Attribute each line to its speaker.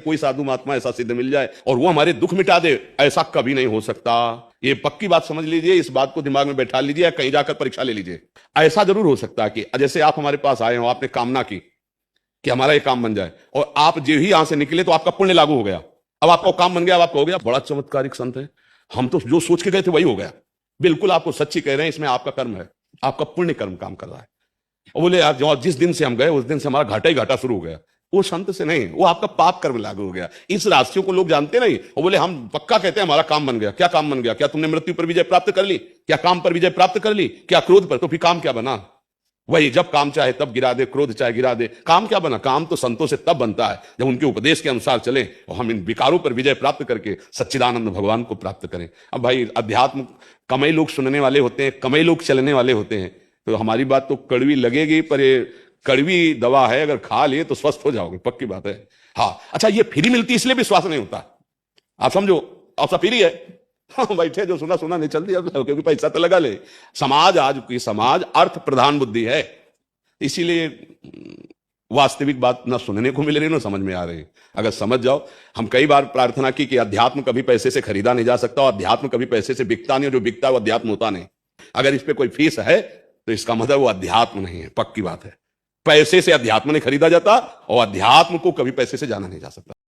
Speaker 1: कोई साधु महात्मा ऐसा सिद्ध मिल जाए और वो हमारे दुख मिटा दे, ऐसा कभी नहीं हो सकता। ये पक्की बात समझ लीजिए, इस बात को दिमाग में बैठा लीजिए, कहीं जाकर परीक्षा ले लीजिए। ऐसा जरूर हो सकता है कि जैसे आप हमारे पास आए हो, आपने कामना की कि हमारा ये काम बन जाए, और आप जो ही यहां से निकले तो आपका पुण्य लागू हो गया, अब आपका काम बन गया, अब आपका हो गया। बड़ा चमत्कारिक संत है, हम तो जो सोच के गए थे वही हो गया। बिल्कुल आपको सच्ची कह रहे हैं, इसमें आपका कर्म है, आपका पुण्य कर्म काम कर रहा है। और बोले यार जो जिस दिन से हम गए उस दिन से हमारा घाटा ही घाटा शुरू हो गया। वो संत से नहीं, वो आपका पाप कर्म लागू हो गया। इस राशियों को लोग जानते नहीं। और बोले हम पक्का कहते हैं हमारा काम बन गया। क्या काम बन गया? क्या तुमने मृत्यु पर विजय प्राप्त कर ली? क्या काम पर विजय प्राप्त कर ली? क्या क्रोध पर? तो फिर काम क्या बना? वही जब काम चाहे तब गिरा दे, क्रोध चाहे गिरा दे। काम क्या बना? काम तो संतों से तब बनता है जब उनके उपदेश के अनुसार चलें और हम इन विकारों पर विजय प्राप्त करके सच्चिदानंद भगवान को प्राप्त करें। अब भाई अध्यात्म कम ही लोग सुनने वाले होते हैं, कम ही लोग चलने वाले होते हैं, तो हमारी बात तो कड़वी लगेगी, पर ये कड़वी दवा है, अगर खा लिए तो स्वस्थ हो जाओगे, पक्की बात है। हाँ अच्छा, ये फ्री मिलती इसलिए विश्वास नहीं होता, आप समझो। आप सब फ्री है, हाँ बैठे जो सुना सुना नहीं चल दिया, क्योंकि पैसा तो लगा ले। समाज, आज की समाज अर्थ प्रधान बुद्धि है, इसीलिए वास्तविक बात ना सुनने को मिल रही ना समझ में आ रही। अगर समझ जाओ, हम कई बार प्रार्थना की कि अध्यात्म कभी पैसे से खरीदा नहीं जा सकता, और अध्यात्म कभी पैसे से बिकता नहीं, और जो बिकता है वो अध्यात्म होता नहीं। अगर इस पे कोई फीस है तो इसका मतलब वो अध्यात्म नहीं है, पक्की बात है। पैसे से अध्यात्म नहीं खरीदा जाता, और अध्यात्म को कभी पैसे से जाना नहीं जा सकता।